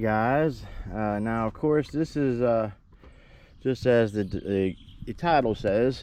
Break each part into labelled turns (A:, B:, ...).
A: guys, now of course this is just as the title says,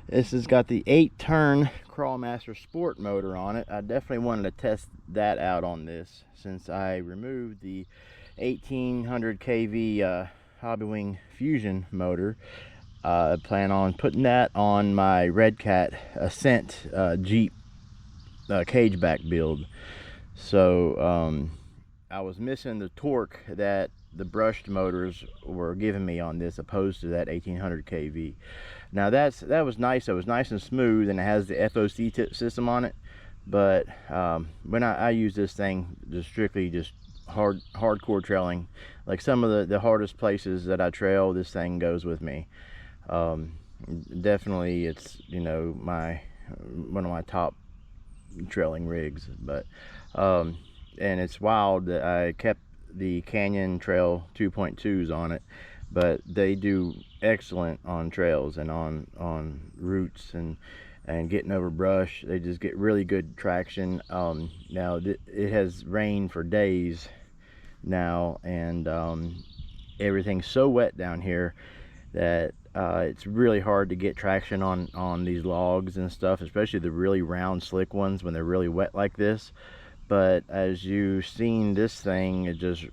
A: this has got the 8-turn Crawlmaster Sport motor on it. I definitely wanted to test that out on this since I removed the 1800 kV Hobbywing Fusion motor. I plan on putting that on my Red Cat Ascent Jeep cage back build. So I was missing the torque that the brushed motors were giving me on this, opposed to that 1800 kV. Now that was nice. It was nice and smooth, and it has the FOC tip system on it. But when I use this thing, just strictly just hardcore trailing, like some of the hardest places that I trail, this thing goes with me. Definitely, it's, you know, one of my top trailing rigs. But and it's wild that I kept the Canyon Trail 2.2s on it, but they do excellent on trails and on routes and getting over brush. They just get really good traction. Now it has rained for days now, and everything's so wet down here that it's really hard to get traction on these logs and stuff, especially the really round slick ones when they're really wet like this. But as you've seen, this thing, it just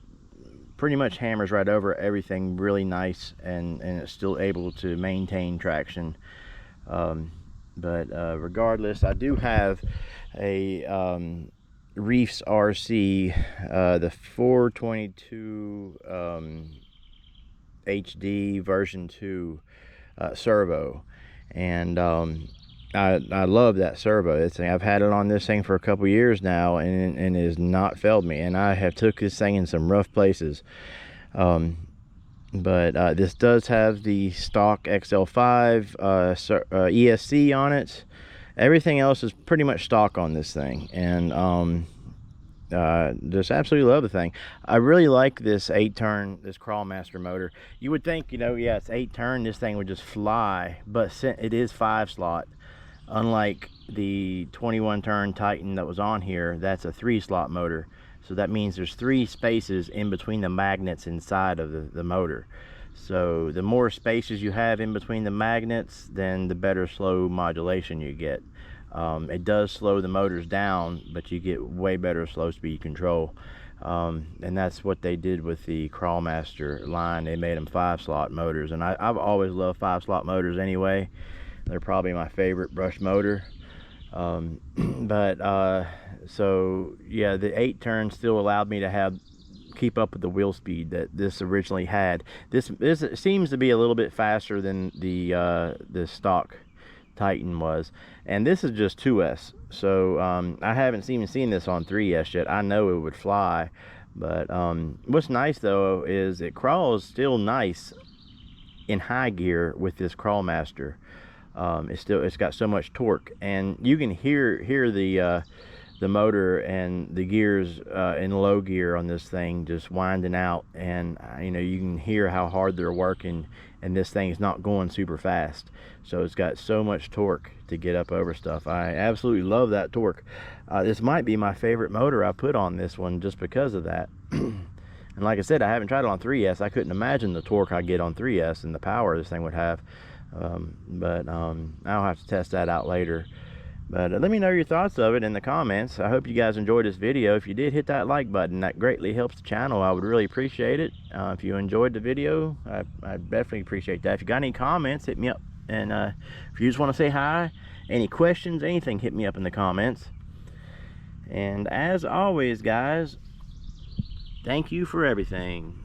A: pretty much hammers right over everything really nice, and it's still able to maintain traction. But regardless, I do have a Reefs RC, the 422 HD version 2 servo, and I love that servo. I've had it on this thing for a couple years now, and it has not failed me, and I have took this thing in some rough places. But this does have the stock XL5 ESC on it. Everything else is pretty much stock on this thing, and just absolutely love the thing. I really like this 8-turn, this Crawlmaster motor. You would think, you know, yeah, it's 8-turn, this thing would just fly, but it is 5-slot. Unlike the 21-turn Titan that was on here, that's a 3-slot motor. So that means there's 3 spaces in between the magnets inside of the motor. So the more spaces you have in between the magnets, then the better slow modulation you get. It does slow the motors down, but you get way better slow speed control. And that's what they did with the Crawlmaster line. They made them 5-slot motors, and I've always loved 5-slot motors anyway. They're probably my favorite brush motor. So yeah, the 8-turn still allowed me to keep up with the wheel speed that this originally had. This seems to be a little bit faster than the stock Titan was, and this is just 2S. So I haven't even seen this on 3S yet. I know it would fly, but what's nice though is it crawls still nice in high gear with this Crawlmaster. It's got so much torque, and you can hear the motor and the gears in low gear on this thing just winding out, and you know, you can hear how hard they're working, and this thing is not going super fast. So it's got so much torque to get up over stuff. I absolutely love that torque. This might be my favorite motor I put on this one just because of that. And like I said, I haven't tried it on 3S. I couldn't imagine the torque I get on 3S and the power this thing would have. I'll have to test that out later. But let me know your thoughts of it in the comments. I hope you guys enjoyed this video. If you did, hit that like button. That greatly helps the channel. I would really appreciate it. If you enjoyed the video, I definitely appreciate that. If you got any comments, hit me up. And if you just want to say hi, any questions, anything, hit me up in the comments. And as always, guys, thank you for everything.